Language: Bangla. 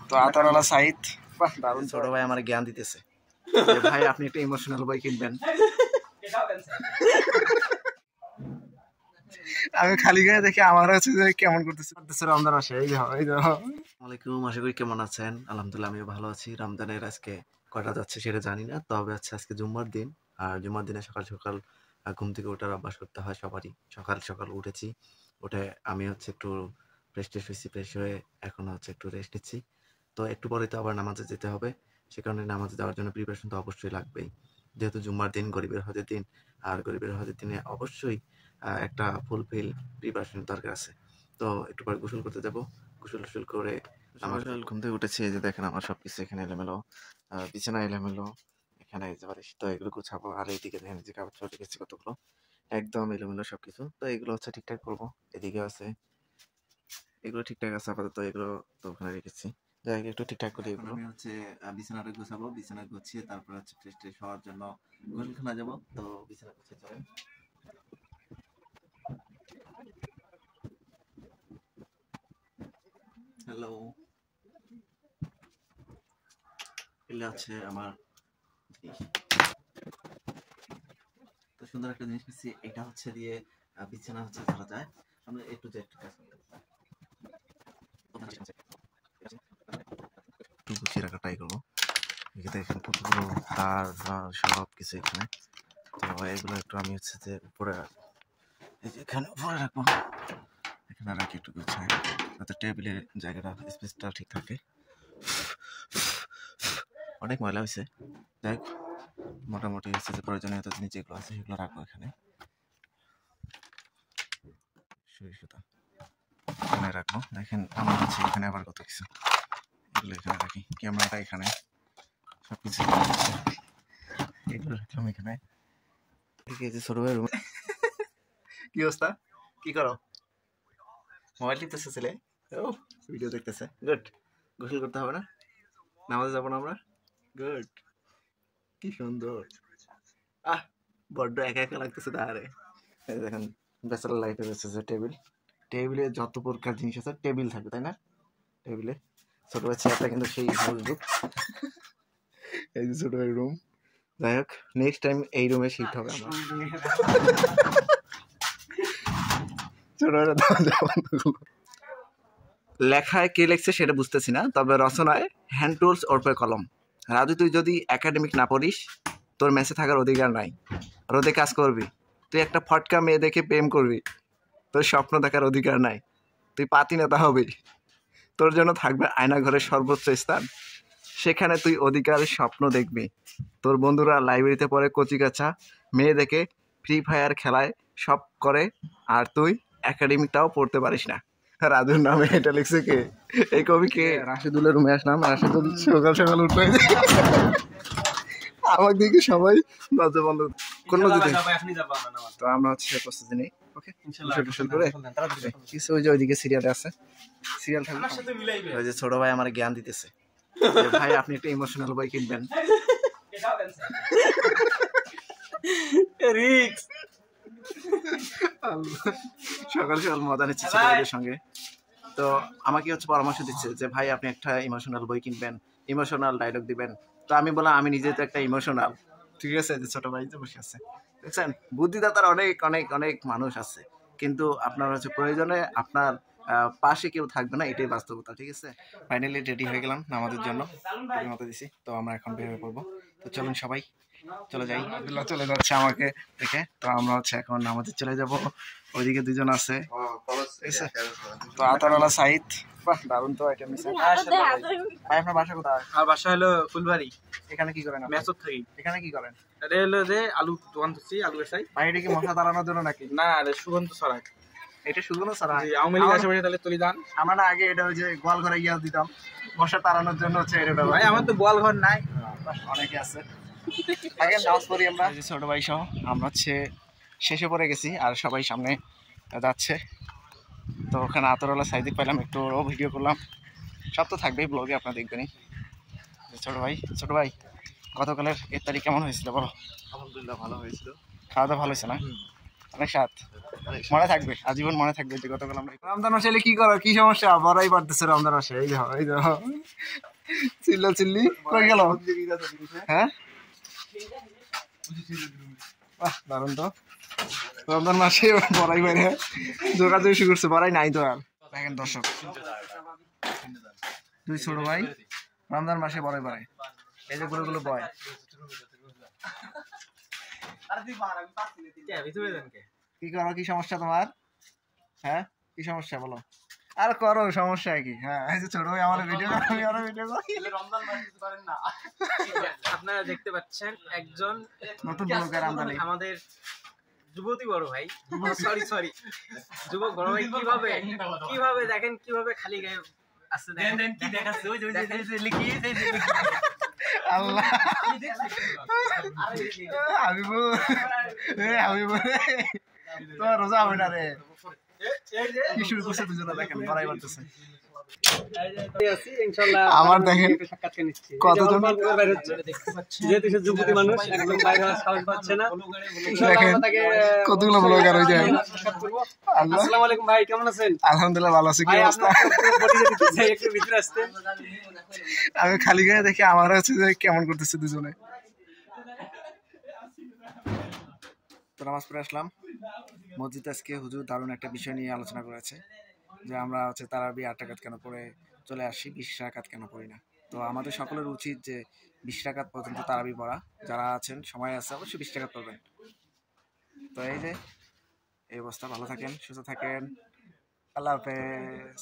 তো আতরওয়ালা সাইদ বাহ দারুণ। ছোট ভাই আমার জ্ঞান দিতেছে যে ভাই আপনি একটা ইমোশনাল বই কিনবেন। আমি খালি গায়ে দেখে আমার হচ্ছে যে কেমন করতেছে রমজান আসে। এই যাও এই যাও। ওয়ালাইকুম, আশা করি কেমন আছেন? আলহামদুলিল্লাহ আমিও ভালো আছি। রমজানের আজকে কয়টা যাচ্ছে সেটা জানি না, তবে হচ্ছে আজকে জুম্মার দিন। আর জুম্মার দিনে সকাল সকাল ঘুম থেকে ওঠার অভ্যাস করতে হয় সবারই। সকাল সকাল উঠেছি, উঠে আমি হচ্ছে একটু ফ্রেশ ট্রেশ হয়েছি, ফ্রেশ হয়ে এখন হচ্ছে একটু রেস্ট নিচ্ছি। তো একটু পরে তো আবার নামাজে যেতে হবে, সে কারণে নামাজে যাওয়ার জন্য প্রিপারেশন তো অবশ্যই লাগবেই, যেহেতু জুম্মার দিন, গরিবের হজের দিন। আর গরিবের হজের দিনে অবশ্যই একটা ফুলফিল প্রিপারেশন দরকার আছে। তো একটু পরে গোসল করতে যাব। গোসল টোসল করে আমার ঘুম থেকে উঠেছি, এই যে দেখেন আমার সবকিছু এখানে এলোমেলো, বিছানা এলোমেলো, এখানে তো এগুলো গুছাবো। আর এইদিকে দেখেন যে কাপড় চোপড় রেখেছি কতগুলো, একদম এলোমেলো সবকিছু। তো এগুলো হচ্ছে ঠিকঠাক করবো। এদিকে আছে, এগুলো ঠিকঠাক আছে আপাতত, এগুলো তো ওখানে রেখেছি। যাই হোক একটু ঠিকঠাক করি এগুলো। আমি হচ্ছে বিছানাটা গুছাবো, বিছানা গুছিয়ে তারপর হচ্ছে ফ্রেশ ট্রেশ হওয়ার জন্য গোসলখানা যাবো। তো বিছানা গুছিয়ে চলেন। হ্যালো, এগুলো হচ্ছে আমার তো সুন্দর একটা জিনিস পেয়েছি। এটা হচ্ছে দিয়ে বিছানা হচ্ছে ধরা যায়। আমরা একটু যে একটু কাজ করতে একটু গুছিয়ে রাখা ট্রাই করবো। দেখেন কতগুলো তার সব কিছু এখানে। তো এগুলো একটু আমি হচ্ছে যে উপরে এখানে উপরে রাখবো, এখানে রাখি একটু গুছাই, যাতে টেবিলের জায়গাটা স্পেসটা ঠিক থাকে। অনেক ময়লা হয়েছে, যাই হোক মোটামুটি হচ্ছে যে প্রয়োজনীয় জিনিস যেগুলো আছে সেগুলো রাখবো এখানে। সরিষাটা এখানে রাখবো। দেখেন আমার হচ্ছে এখানে আবার কত কিছু, এগুলো এখানে রাখি। ক্যামেরাটা এখানে, সবকিছু এগুলো রাখলাম এখানে। ছোট ভাই রুমে কি অবস্থা? কি করো? মোবাইল টিপতেছে ছেলে, ও ভিডিও দেখতেছে। গুড। গোসল করতে হবে না? নামাজে যাবো না আমরা? গুড। কি সুন্দর। আহ বড্ড একা একা লাগতেছে তাহারে। এই দেখেন ব্যাচেলর লাইফে রয়েছে যে টেবিল, টেবিলে যত প্রকার জিনিস আছে টেবিল থাকবে, তাই না? টেবিলে ছোট ভাই চেয়ারটা কিন্তু সেই মজবুত। এই যে ছোট ভাই রুম। যাই হোক নেক্সট টাইম এই রুমে শিফট হবে আমরা। ছোট লেখায় কে লিখছে সেটা বুঝতেছি না, তবে রচনায় হ্যান্ড টুলস ওরপে কলম। রাজু তুই যদি একাডেমিক না পড়িস তোর মেসে থাকার অধিকার নাই। রোদে কাজ করবি, তুই একটা ফটকা মেয়ে দেখে প্রেম করবি, তোর স্বপ্ন দেখার অধিকার নাই। তুই পাতি নেতা হবি, তোর জন্য থাকবে আয়নাঘরের সর্বোচ্চ স্থান, সেখানে তুই অধিকারের স্বপ্ন দেখবি। তোর বন্ধুরা লাইব্রেরিতে পড়ে কচিকাচা, মেয়ে দেখে ফ্রি ফায়ার খেলায় সব করে, আর তুই একাডেমিকটাও পড়তে পারিস না। রাজুর নামে এটা লিখছে কে? এই কবি কে? রাশেদুলের রুমে আসলাম। রাশেদুল সকাল সকাল উঠে আমাকে দেখে সবাই দরজা বন্ধ করলো। তো আমরা হচ্ছে প্রস্তুতি নেই। ওকে করে কিছু ওই যে ওইদিকে সিরিয়ালে আছে, সিরিয়াল থাকবে। ওই যে ছোট ভাই আমার জ্ঞান দিতেছে যে ভাই আপনি একটা ইমোশনাল বই কিনবেন। সকাল সকাল মজা নিচ্ছে ছেলেদের সঙ্গে। তো আমাকে হচ্ছে পরামর্শ দিচ্ছে যে ভাই আপনি একটা ইমোশনাল বই কিনবেন, ইমোশনাল ডায়লগ দিবেন। তো আমি বললাম আমি নিজে তো একটা ইমোশনাল। ঠিক আছে, যে ছোট ভাই যে বসে আছে দেখছেন, বুদ্ধিদাতার অনেক অনেক অনেক মানুষ আছে, কিন্তু আপনার হচ্ছে প্রয়োজনে আপনার পাশে কেউ থাকবে না, এটাই বাস্তবতা। ঠিক আছে, ফাইনালি রেডি হয়ে গেলাম নামাজের জন্য, মতো দিছি। তো আমরা এখন বের হয়ে পড়বো। তো চলুন সবাই চলে যাই। আব্দুল্লাহ চলে যাচ্ছে আমাকে দেখে। তো আমরা হচ্ছে এখন নামাজে চলে যাব। ওইদিকে দুজন আছে। তো আতরওয়ালা সাইদ বাহ দারুণ তো আইটেম নিছে। ভাই আপনার বাসা কোথায়? আর বাসা হলো ফুলবাড়ি। এখানে কি করেন? মেসত থাকি। এখানে কি করেন? এটা হলো যে আলু দোকান করছি, আলু বেচাই। ভাই এটা কি মশা তাড়ানোর জন্য নাকি? না রে, সুগন্ধ ছড়ায়। এটা সুগন্ধ ছড়ায়? আওয়ামী লীগ আশেপাশে তাহলে তুলি দান। আমরা না আগে এটা ওই যে গোয়াল ঘরে গিয়ে দিতাম, মশা তাড়ানোর জন্য হচ্ছে এটা। ভাই আমার তো গোয়াল ঘর নাই। অনেকে আছে। আগে নামাজ পড়ি আমরা ছোট ভাই সহ। আমরা হচ্ছে শেষে পড়ে গেছি আর সবাই সামনে যাচ্ছে। তো ওখানে আতরওয়ালা সাইদি পেলাম, একটু ওরও ভিডিও করলাম। সব তো থাকবেই ব্লগে, আপনারা দেখবেনই। ছোট ভাই গতকালের 1 তারিখ কেমন হয়েছিল বলো? আলহামদুলিল্লাহ ভালো হয়েছিল। খাওয়া দাওয়া ভালো হয়েছে না? অনেক স্বাদ মনে থাকবে, আজীবন মনে থাকবে যে গতকাল আমরা রমজান মাসে এলে কি করো, কি সমস্যা বড়াই পারতেছে রমজান মাসে। এই দেখো এই দেখো চিল্লা চিল্লি কই গেল। হ্যাঁ বাহ দারুণ তো, রমজান মাসে বড়াই বাইরে যোগাযোগ শুরু করছে, বড়াই নাই তো আর। দেখেন দর্শক, দুই ছোট ভাই রমজান মাসে বড়াই বাড়ায়, এই যে গুলো বয়। কি করো, কি সমস্যা তোমার? হ্যাঁ কি সমস্যা বলো, আর করো সমস্যা কি? হ্যাঁ এই যে ছোট ভাই আমার ভিডিও, আমি আরো ভিডিও করি। আপনারা দেখতে পাচ্ছেন একজন নতুন ব্লগার আমদানি, আমাদের যুবতী বড় ভাই, সরি যুবক বড় ভাই কিভাবে দেখেন কিভাবে খালি গায়ে আছে। দেখেন কি দেখাচ্ছে, ওই যে লিখি আল্লাহ আমি তো রোজা হবে না রে, কি শুরু করছে দুজনে। দেখেন বড়াই বাড়তেছে আমার, দেখেন কতজন যুবতী মানুষ একদম বাইরে সাহস পাচ্ছে না। কতগুলো ব্লগার হয়ে যায়। আসসালামু আলাইকুম ভাই, কেমন আছেন? আলহামদুলিল্লাহ ভালো আছি। কি অবস্থা? একটু ভিতরে আসতে, আমি খালি গায়ে দেখে আমার হচ্ছে যে কেমন করতেছে দুজনে। তো নামাজ পড়ে আসলাম মসজিদ। আজকে হুজুর দারুণ একটা বিষয় নিয়ে আলোচনা করেছে যে আমরা হচ্ছে তারাবি 8 রাকাত কেন পড়ে চলে আসি, 20 রাকাত কেন পড়ি না। তো আমাদের সকলের উচিত যে 20 রাকাত পর্যন্ত তারাবি পড়া। যারা আছেন সময় আছে অবশ্যই 20 রাকাত পড়বেন। তো এই যে এই অবস্থা, ভালো থাকেন, সুস্থ থাকেন, আল্লাহ হাফেজ।